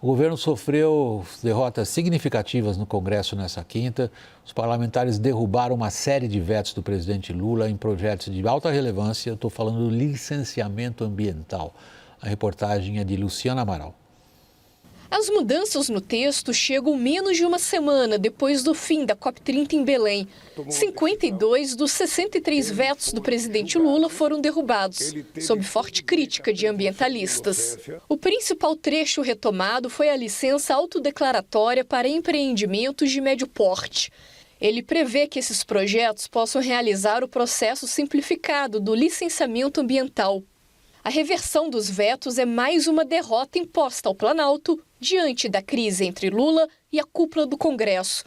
O governo sofreu derrotas significativas no Congresso nessa quinta. Os parlamentares derrubaram uma série de vetos do presidente Lula em projetos de alta relevância. Eu estou falando do licenciamento ambiental. A reportagem é de Luciana Amaral. As mudanças no texto chegam menos de uma semana depois do fim da COP30 em Belém. 52 dos 63 vetos do presidente Lula foram derrubados, sob forte crítica de ambientalistas. O principal trecho retomado foi a licença autodeclaratória para empreendimentos de médio porte. Ele prevê que esses projetos possam realizar o processo simplificado do licenciamento ambiental. A reversão dos vetos é mais uma derrota imposta ao Planalto diante da crise entre Lula e a cúpula do Congresso.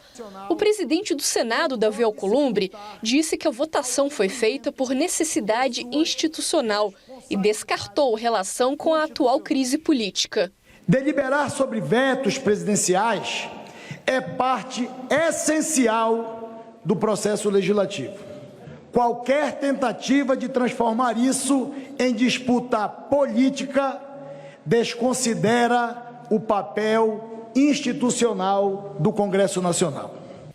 O presidente do Senado, Davi Alcolumbre, disse que a votação foi feita por necessidade institucional e descartou relação com a atual crise política. Deliberar sobre vetos presidenciais é parte essencial do processo legislativo. Qualquer tentativa de transformar isso em disputa política desconsidera o papel institucional do Congresso Nacional.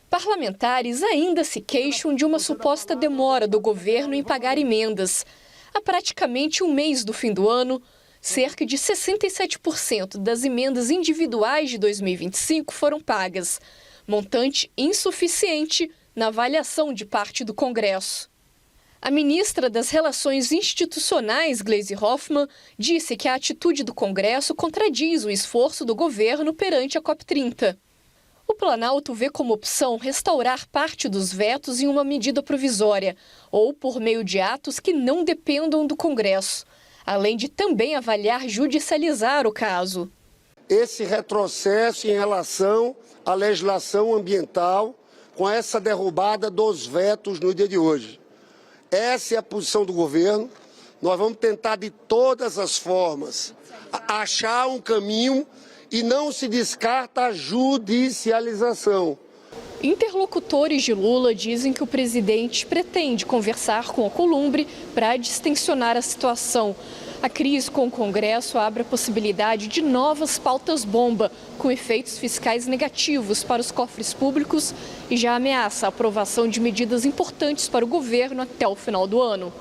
Parlamentares ainda se queixam de uma suposta demora do governo em pagar emendas. Há praticamente um mês do fim do ano, cerca de 67% das emendas individuais de 2025 foram pagas, montante insuficiente na avaliação de parte do Congresso. A ministra das Relações Institucionais, Gleisi Hoffmann, disse que a atitude do Congresso contradiz o esforço do governo perante a COP30. O Planalto vê como opção restaurar parte dos vetos em uma medida provisória ou por meio de atos que não dependam do Congresso, além de também avaliar judicializar o caso. Esse retrocesso em relação à legislação ambiental com essa derrubada dos vetos no dia de hoje. Essa é a posição do governo. Nós vamos tentar de todas as formas achar um caminho e não se descarta a judicialização. Interlocutores de Lula dizem que o presidente pretende conversar com Alcolumbre para distensionar a situação. A crise com o Congresso abre a possibilidade de novas pautas-bomba, com efeitos fiscais negativos para os cofres públicos e já ameaça a aprovação de medidas importantes para o governo até o final do ano.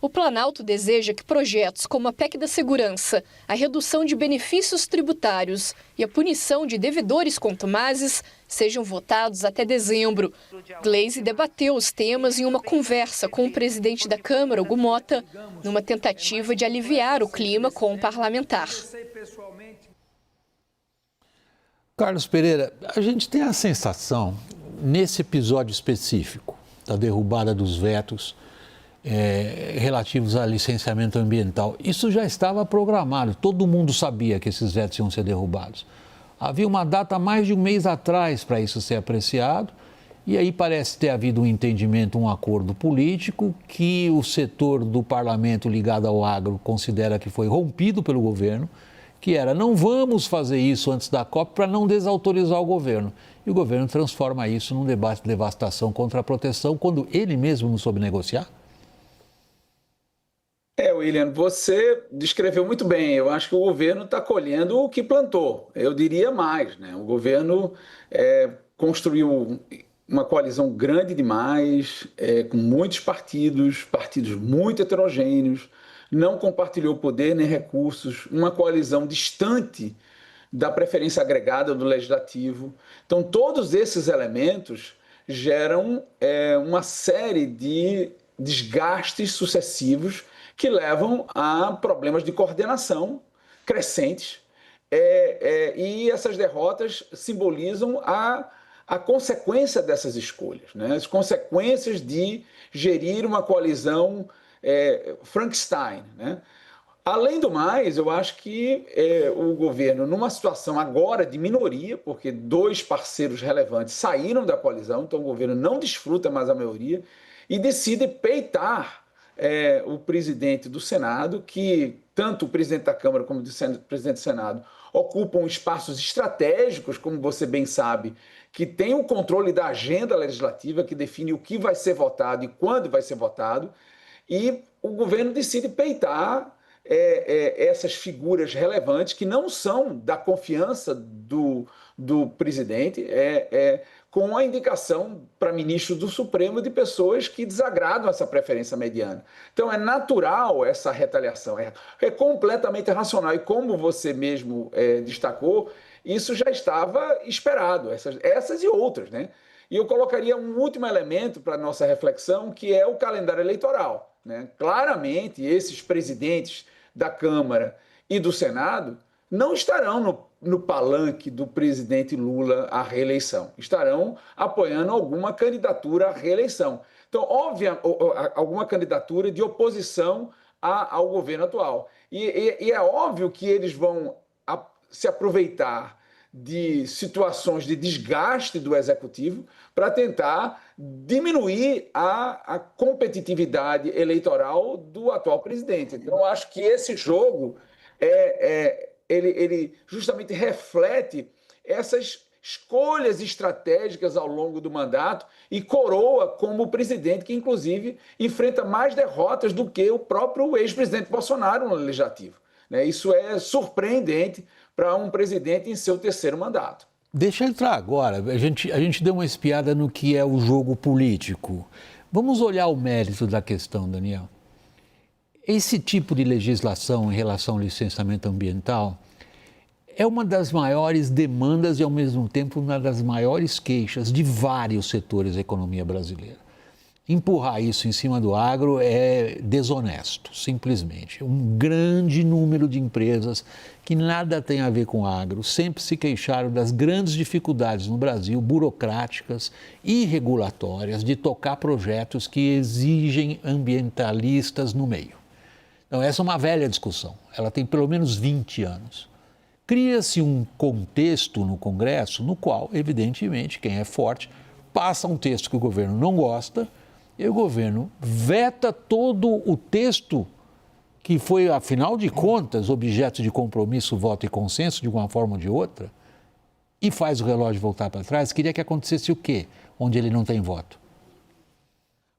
O Planalto deseja que projetos como a PEC da Segurança, a redução de benefícios tributários e a punição de devedores contumazes sejam votados até dezembro. Gleisi debateu os temas em uma conversa com o presidente da Câmara, Hugo Mota, numa tentativa de aliviar o clima com o parlamentar. Carlos Pereira, a gente tem a sensação, nesse episódio específico da derrubada dos vetos, relativos a licenciamento ambiental, isso já estava programado, todo mundo sabia que esses vetos iam ser derrubados. Havia uma data mais de um mês atrás para isso ser apreciado, e aí parece ter havido um entendimento, um acordo político que o setor do parlamento ligado ao agro considera que foi rompido pelo governo, que era não vamos fazer isso antes da COP para não desautorizar o governo. E o governo transforma isso num debate de devastação contra a proteção, quando ele mesmo não soube negociar? William, você descreveu muito bem. Eu acho que o governo está colhendo o que plantou. Eu diria mais, né? O governo construiu uma coalizão grande demais, com muitos partidos muito heterogêneos, não compartilhou poder nem recursos, uma coalizão distante da preferência agregada do legislativo. Então, todos esses elementos geram uma série de desgastes sucessivos que levam a problemas de coordenação crescentes, e essas derrotas simbolizam a consequência dessas escolhas, né? As consequências de gerir uma coalizão Frankenstein, né? Além do mais, eu acho que o governo, numa situação agora de minoria, porque dois parceiros relevantes saíram da coalizão, então o governo não desfruta mais a maioria, e decide peitar o presidente do Senado, que tanto o presidente da Câmara como o presidente do Senado ocupam espaços estratégicos, como você bem sabe, que tem o controle da agenda legislativa, que define o que vai ser votado e quando vai ser votado, e o governo decide peitar essas figuras relevantes que não são da confiança do presidente, com a indicação para ministros do Supremo de pessoas que desagradam essa preferência mediana. Então, é natural essa retaliação, é completamente racional. E como você mesmo destacou, isso já estava esperado, essas e outras, né? E eu colocaria um último elemento para a nossa reflexão, que é o calendário eleitoral, né? Claramente, esses presidentes da Câmara e do Senado não estarão no palanque do presidente Lula à reeleição, estarão apoiando alguma candidatura à reeleição. Então, óbvio, alguma candidatura de oposição ao governo atual. E é óbvio que eles vão se aproveitar de situações de desgaste do executivo para tentar diminuir a competitividade eleitoral do atual presidente. Então, eu acho que esse jogo ele justamente reflete essas escolhas estratégicas ao longo do mandato e coroa como presidente que, inclusive, enfrenta mais derrotas do que o próprio ex-presidente Bolsonaro no legislativo. Isso é surpreendente para um presidente em seu terceiro mandato. Deixa eu entrar agora. A gente deu uma espiada no que é o jogo político. Vamos olhar o mérito da questão, Daniel. Esse tipo de legislação em relação ao licenciamento ambiental é uma das maiores demandas e, ao mesmo tempo, uma das maiores queixas de vários setores da economia brasileira. Empurrar isso em cima do agro é desonesto, simplesmente. Um grande número de empresas que nada tem a ver com agro sempre se queixaram das grandes dificuldades no Brasil, burocráticas e regulatórias, de tocar projetos que exigem ambientalistas no meio. Então, essa é uma velha discussão, ela tem pelo menos 20 anos. Cria-se um contexto no Congresso no qual, evidentemente, quem é forte passa um texto que o governo não gosta e o governo veta todo o texto que foi, afinal de contas, objeto de compromisso, voto e consenso, de uma forma ou de outra, e faz o relógio voltar para trás. Queria que acontecesse o quê? Onde ele não tem voto.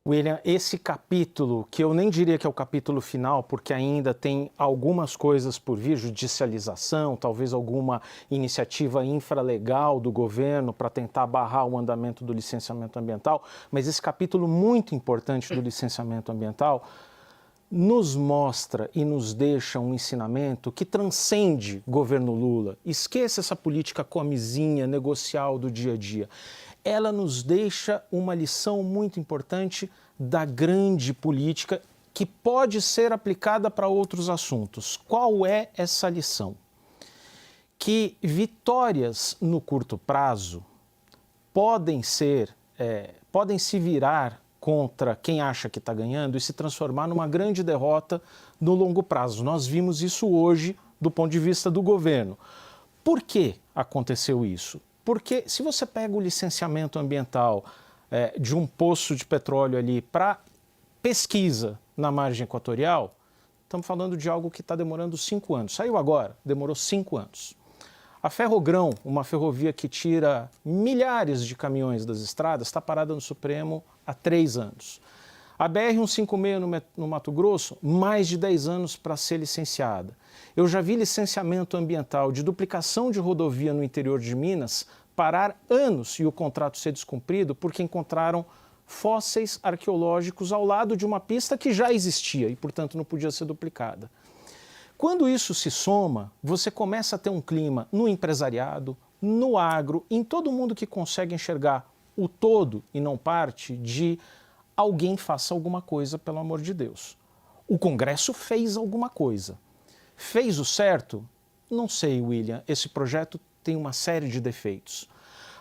William, esse capítulo, que eu nem diria que é o capítulo final, porque ainda tem algumas coisas por vir, judicialização, talvez alguma iniciativa infralegal do governo para tentar barrar o andamento do licenciamento ambiental, mas esse capítulo muito importante do licenciamento ambiental nos mostra e nos deixa um ensinamento que transcende governo Lula. Esqueça essa política comizinha, negocial do dia a dia. Ela nos deixa uma lição muito importante da grande política que pode ser aplicada para outros assuntos. Qual é essa lição? Que vitórias no curto prazo podem se virar contra quem acha que está ganhando e se transformar numa grande derrota no longo prazo. Nós vimos isso hoje do ponto de vista do governo. Por que aconteceu isso? Porque se você pega o licenciamento ambiental de um poço de petróleo ali para pesquisa na margem equatorial, estamos falando de algo que está demorando 5 anos. Saiu agora, demorou 5 anos. A Ferrogrão, uma ferrovia que tira milhares de caminhões das estradas, está parada no Supremo há 3 anos. A BR-156 no Mato Grosso, mais de 10 anos para ser licenciada. Eu já vi licenciamento ambiental de duplicação de rodovia no interior de Minas parar anos e o contrato ser descumprido porque encontraram fósseis arqueológicos ao lado de uma pista que já existia e, portanto, não podia ser duplicada. Quando isso se soma, você começa a ter um clima no empresariado, no agro, em todo mundo que consegue enxergar o todo e não parte de alguém faça alguma coisa, pelo amor de Deus. O Congresso fez alguma coisa. Fez o certo? Não sei, William. Esse projeto tem uma série de defeitos.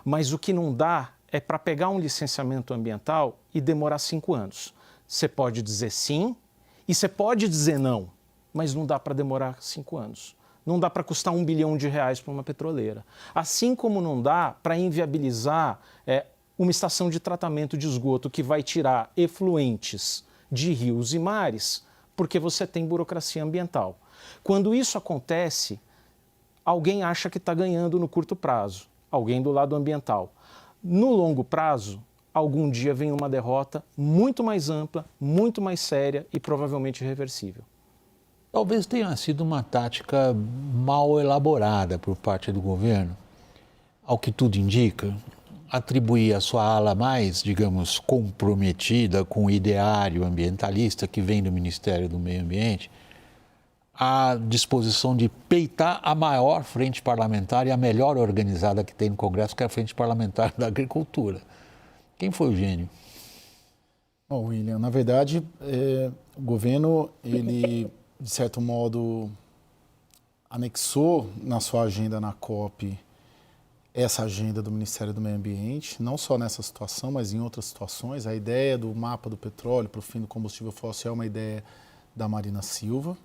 Mas o que não dá é para pegar um licenciamento ambiental e demorar 5 anos. Você pode dizer sim e você pode dizer não, mas não dá para demorar 5 anos. Não dá para custar R$1 bilhão para uma petroleira. Assim como não dá para inviabilizar uma estação de tratamento de esgoto que vai tirar efluentes de rios e mares, porque você tem burocracia ambiental. Quando isso acontece, alguém acha que está ganhando no curto prazo, alguém do lado ambiental. No longo prazo, algum dia vem uma derrota muito mais ampla, muito mais séria e provavelmente irreversível. Talvez tenha sido uma tática mal elaborada por parte do governo. Ao que tudo indica, atribuir a sua ala mais, digamos, comprometida com o ideário ambientalista que vem do Ministério do Meio Ambiente, a disposição de peitar a maior frente parlamentar e a melhor organizada que tem no Congresso, que é a Frente Parlamentar da Agricultura. Quem foi o gênio? Bom, William, na verdade, o governo, ele, de certo modo, anexou na sua agenda na COP essa agenda do Ministério do Meio Ambiente, não só nessa situação, mas em outras situações. A ideia do mapa do petróleo para o fim do combustível fóssil é uma ideia da Marina Silva,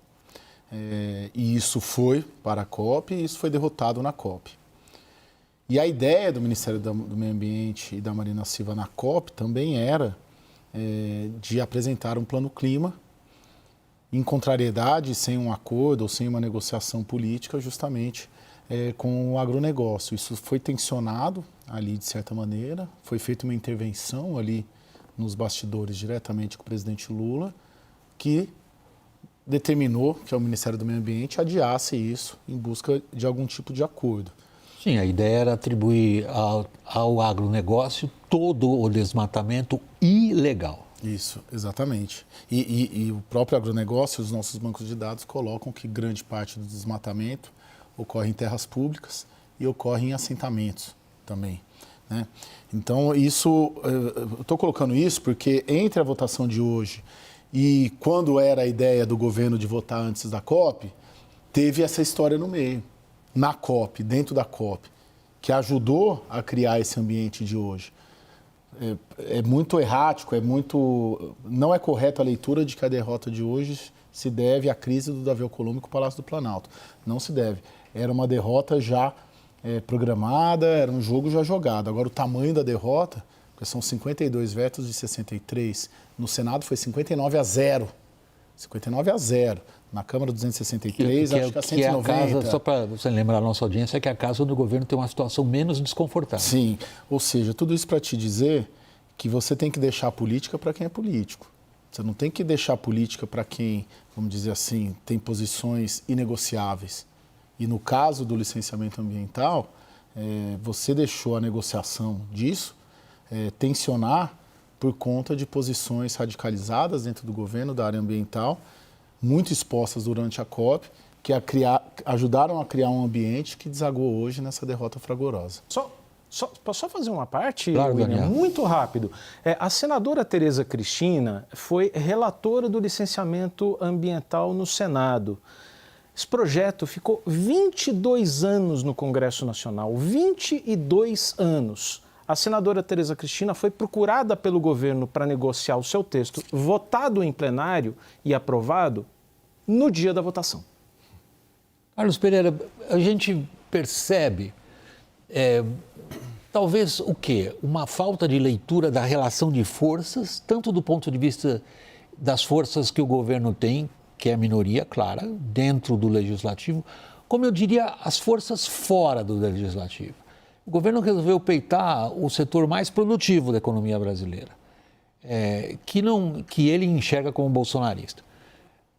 e isso foi para a COP e isso foi derrotado na COP. E a ideia do Ministério do Meio Ambiente e da Marina Silva na COP também era de apresentar um plano clima em contrariedade, sem um acordo ou sem uma negociação política, justamente com o agronegócio. Isso foi tensionado ali, de certa maneira, foi feita uma intervenção ali nos bastidores diretamente com o presidente Lula, que determinou que o Ministério do Meio Ambiente adiasse isso em busca de algum tipo de acordo. Sim, a ideia era atribuir ao agronegócio todo o desmatamento ilegal. Isso, exatamente. E o próprio agronegócio, os nossos bancos de dados colocam que grande parte do desmatamento ocorre em terras públicas e ocorre em assentamentos também, né? Então, eu estou colocando isso porque entre a votação de hoje e quando era a ideia do governo de votar antes da COP, teve essa história no meio, na COP, dentro da COP, que ajudou a criar esse ambiente de hoje. É muito errático, não é correta a leitura de que a derrota de hoje se deve à crise do Davi Alcolumbre com o Palácio do Planalto. Não se deve. Era uma derrota já programada, era um jogo já jogado. Agora, o tamanho da derrota, porque são 52 vetos de 63, no Senado foi 59-0. 59-0. Na Câmara 263, acho que a 190. Que é a casa, só para você lembrar a nossa audiência, é que a casa onde o governo tem uma situação menos desconfortável. Sim, ou seja, tudo isso para te dizer que você tem que deixar a política para quem é político. Você não tem que deixar a política para quem, vamos dizer assim, tem posições inegociáveis. E no caso do licenciamento ambiental, você deixou a negociação disso tensionar por conta de posições radicalizadas dentro do governo, da área ambiental, muito expostas durante a COP, que ajudaram a criar um ambiente que desagou hoje nessa derrota fragorosa. Posso só fazer uma parte, claro, William? Daniel. Muito rápido. A senadora Tereza Cristina foi relatora do licenciamento ambiental no Senado. Esse projeto ficou 22 anos no Congresso Nacional, 22 anos. A senadora Tereza Cristina foi procurada pelo governo para negociar o seu texto, votado em plenário e aprovado no dia da votação. Carlos Pereira, a gente percebe, talvez o quê? Uma falta de leitura da relação de forças, tanto do ponto de vista das forças que o governo tem, que é a minoria, clara, dentro do legislativo, como eu diria, as forças fora do legislativo. O governo resolveu peitar o setor mais produtivo da economia brasileira, que ele enxerga como bolsonarista,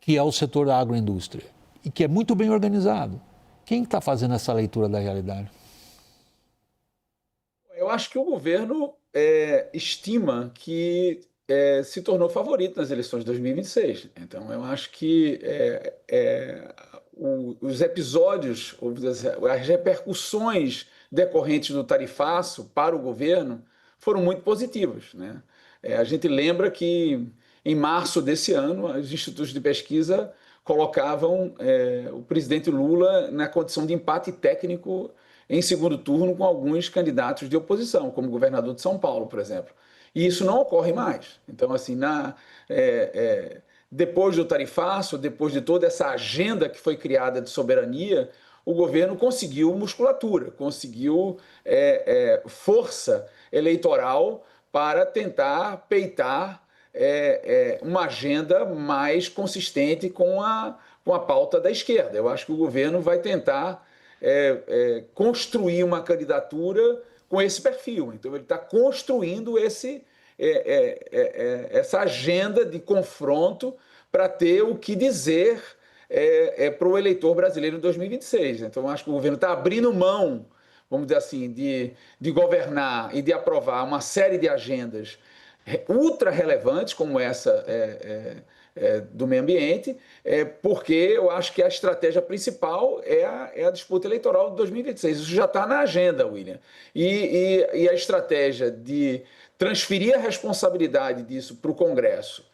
que é o setor da agroindústria, e que é muito bem organizado. Quem está fazendo essa leitura da realidade? Eu acho que o governo estima que se tornou favorito nas eleições de 2026. Então, eu acho que os episódios, as repercussões decorrentes do tarifaço para o governo foram muito positivas, né? A gente lembra que em março desse ano, os institutos de pesquisa colocavam o presidente Lula na condição de empate técnico em segundo turno com alguns candidatos de oposição, como o governador de São Paulo, por exemplo. E isso não ocorre mais. Então, assim, depois do tarifaço, depois de toda essa agenda que foi criada de soberania, o governo conseguiu musculatura, conseguiu força eleitoral para tentar peitar uma agenda mais consistente com a pauta da esquerda. Eu acho que o governo vai tentar construir uma candidatura com esse perfil. Então, ele está construindo essa agenda de confronto para ter o que dizer para o eleitor brasileiro em 2026. Então, acho que o governo está abrindo mão, vamos dizer assim, de governar e de aprovar uma série de agendas ultra relevantes, como essa do meio ambiente, porque eu acho que a estratégia principal é a disputa eleitoral de 2026. Isso já está na agenda, William. E a estratégia de transferir a responsabilidade disso para o Congresso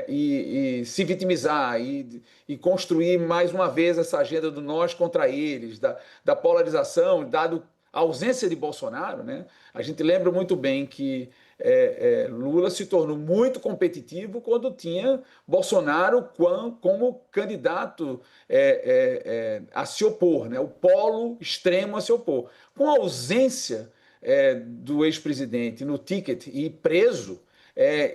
e se vitimizar e construir mais uma vez essa agenda do nós contra eles, da polarização, dado a ausência de Bolsonaro, né? A gente lembra muito bem que Lula se tornou muito competitivo quando tinha Bolsonaro como candidato a se opor, né? O polo extremo a se opor. Com a ausência do ex-presidente no ticket e preso,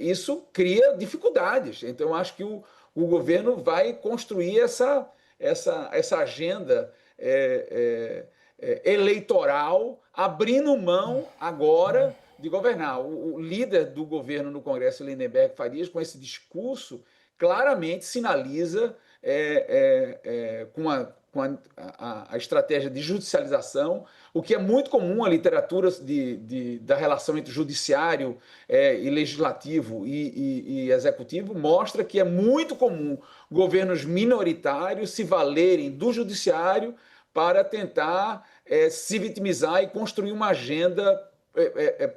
isso cria dificuldades. Então, eu acho que o governo vai construir essa agenda eleitoral, abrindo mão agora de governar. O líder do governo no Congresso, Lindenberg Farias, com esse discurso, claramente sinaliza com a estratégia de judicialização, o que é muito comum a literatura da relação entre judiciário e legislativo e executivo, mostra que é muito comum governos minoritários se valerem do judiciário para tentar se vitimizar e construir uma agenda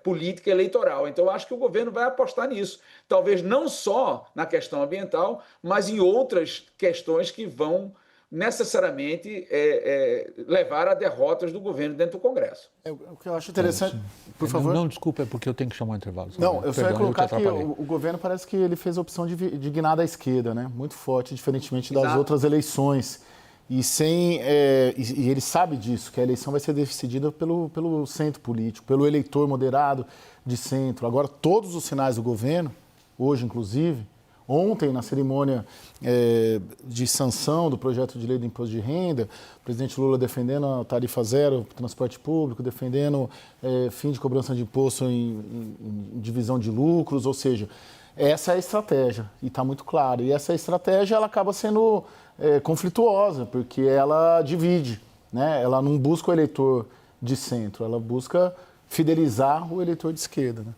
política eleitoral. Então, eu acho que o governo vai apostar nisso. Talvez não só na questão ambiental, mas em outras questões que vão necessariamente levar a derrotas do governo dentro do Congresso. O que eu acho interessante... Por favor. Não, desculpa, é porque eu tenho que chamar um intervalo. Não, eu só ia colocar que o governo parece que ele fez a opção de guinar da esquerda, né? Muito forte, diferentemente das outras eleições. E ele sabe disso, que a eleição vai ser decidida pelo centro político, pelo eleitor moderado de centro. Agora, todos os sinais do governo, hoje inclusive, ontem na cerimônia de sanção do projeto de lei do imposto de renda, o presidente Lula defendendo a tarifa zero, transporte público, defendendo fim de cobrança de imposto em divisão de lucros, ou seja, essa é a estratégia, e está muito claro. E essa estratégia ela acaba sendo conflituosa, porque ela divide, né? Ela não busca o eleitor de centro, ela busca fidelizar o eleitor de esquerda, né?